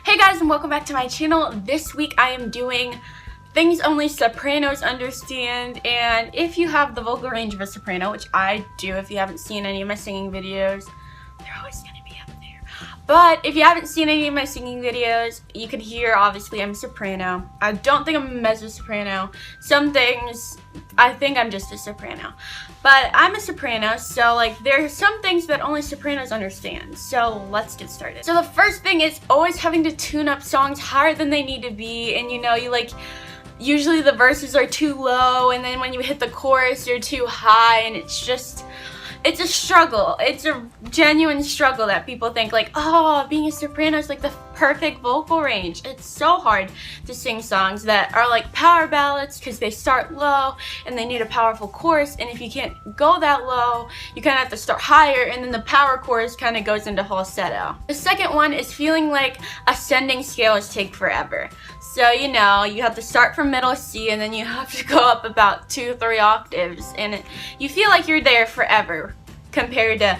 Hey guys, and welcome back to my channel. This week I am doing things only sopranos understand, and if you have the vocal range of a soprano, which I do if you haven't seen any of my singing videos, they're always going to be up there. But if you haven't seen any of my singing videos, you can hear obviously I'm a soprano. I don't think I'm a mezzo-soprano. Some things I think I'm just a soprano. But I'm a soprano, so like there's some things that only sopranos understand. So let's get started. So the first thing is always having to tune up songs higher than they need to be, and you know, usually the verses are too low, and then when you hit the chorus you're too high, and it's a struggle. It's a genuine struggle that people think like, oh, being a soprano is like the perfect vocal range. It's so hard to sing songs that are like power ballads because they start low and they need a powerful chorus, and if you can't go that low, you kind of have to start higher, and then the power chorus kind of goes into falsetto. The second one is feeling like ascending scales take forever. So, you know, you have to start from middle C and then you have to go up about 2-3 octaves, and you feel like you're there forever compared to,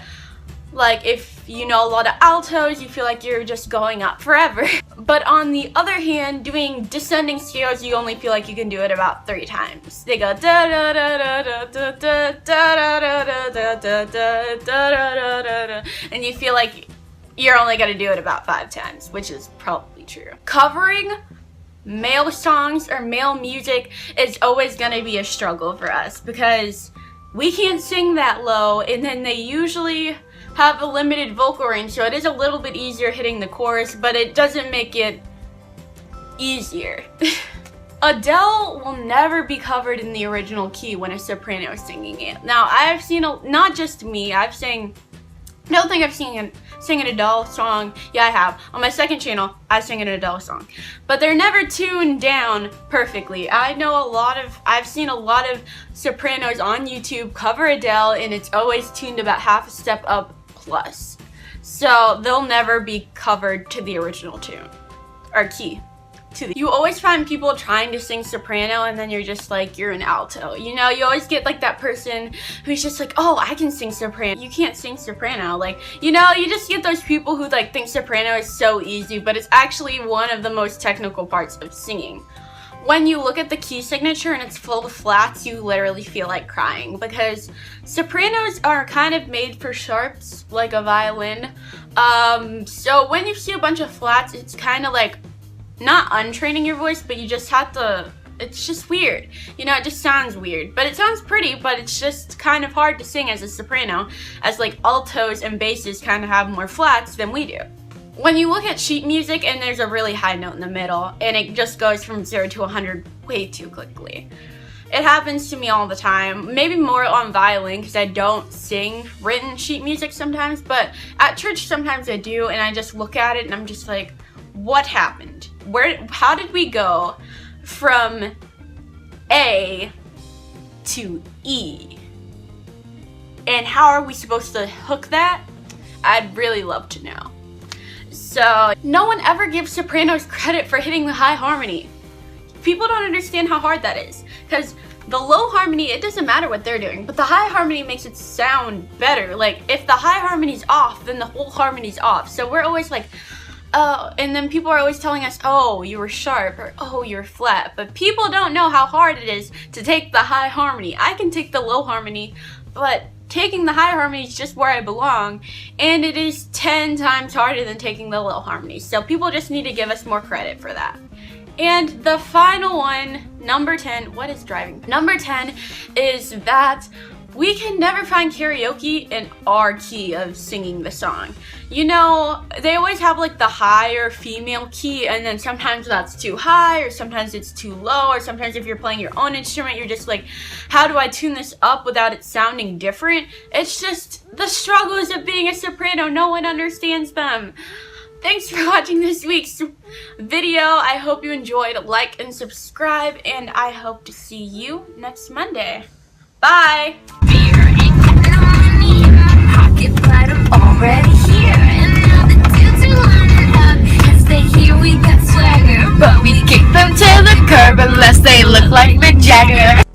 like, if you know a lot of altos, you feel like you're just going up forever. But on the other hand, doing descending scales, you only feel like you can do it about 3 times. They go da da da da da da da da da da da da da da da da, and you feel like you're only gonna do it about 5 times, which is probably true. Covering male songs or male music is always gonna be a struggle for us because we can't sing that low, and then they usually have a limited vocal range, so it is a little bit easier hitting the chorus, but it doesn't make it easier. Adele will never be covered in the original key when a soprano is singing it. Now, I've seen, not just me, I don't think I've sing an Adele song. Yeah, I have. On my second channel, I sing an Adele song. But they're never tuned down perfectly. I've seen a lot of sopranos on YouTube cover Adele, and it's always tuned about half a step up plus. So they'll never be covered to the original tune, or key. You always find people trying to sing soprano, and then you're just like, you're an alto. You know, you always get like that person who's just like, oh, I can sing soprano. You can't sing soprano. Like, you know, you just get those people who like think soprano is so easy, but it's actually one of the most technical parts of singing. When you look at the key signature and it's full of flats, you literally feel like crying, because sopranos are kind of made for sharps, like a violin. So when you see a bunch of flats, it's kind of like not untraining your voice, but you just have to, it's just weird. You know, it just sounds weird, but it sounds pretty, but it's just kind of hard to sing as a soprano, as like altos and basses kind of have more flats than we do. When you look at sheet music and there's a really high note in the middle and it just goes from 0 to 100 way too quickly. It happens to me all the time, maybe more on violin because I don't sing written sheet music sometimes, but at church sometimes I do, and I just look at it and I'm just like, what happened? How did we go from A to E? And how are we supposed to hook that? I'd really love to know. So, no one ever gives sopranos credit for hitting the high harmony. People don't understand how hard that is, because the low harmony, it doesn't matter what they're doing, but the high harmony makes it sound better. Like, if the high harmony's off, then the whole harmony's off. So we're always like, oh, and then people are always telling us, oh, you were sharp, or oh, you're flat. But people don't know how hard it is to take the high harmony. I can take the low harmony, but taking the high harmony is just where I belong, and it is 10 times harder than taking the low harmony. So people just need to give us more credit for that. And the final one, number 10, what is driving? Number 10 is that we can never find karaoke in our key of singing the song. You know, they always have like the higher female key, and then sometimes that's too high, or sometimes it's too low, or sometimes if you're playing your own instrument, you're just like, how do I tune this up without it sounding different? It's just the struggles of being a soprano. No one understands them. Thanks for watching this week's video. I hope you enjoyed. Like and subscribe, and I hope to see you next Monday. Bye! Already here, and now the dudes are lining up. As they hear we got swagger, but we kick them to the curb unless they look like Mick Jagger.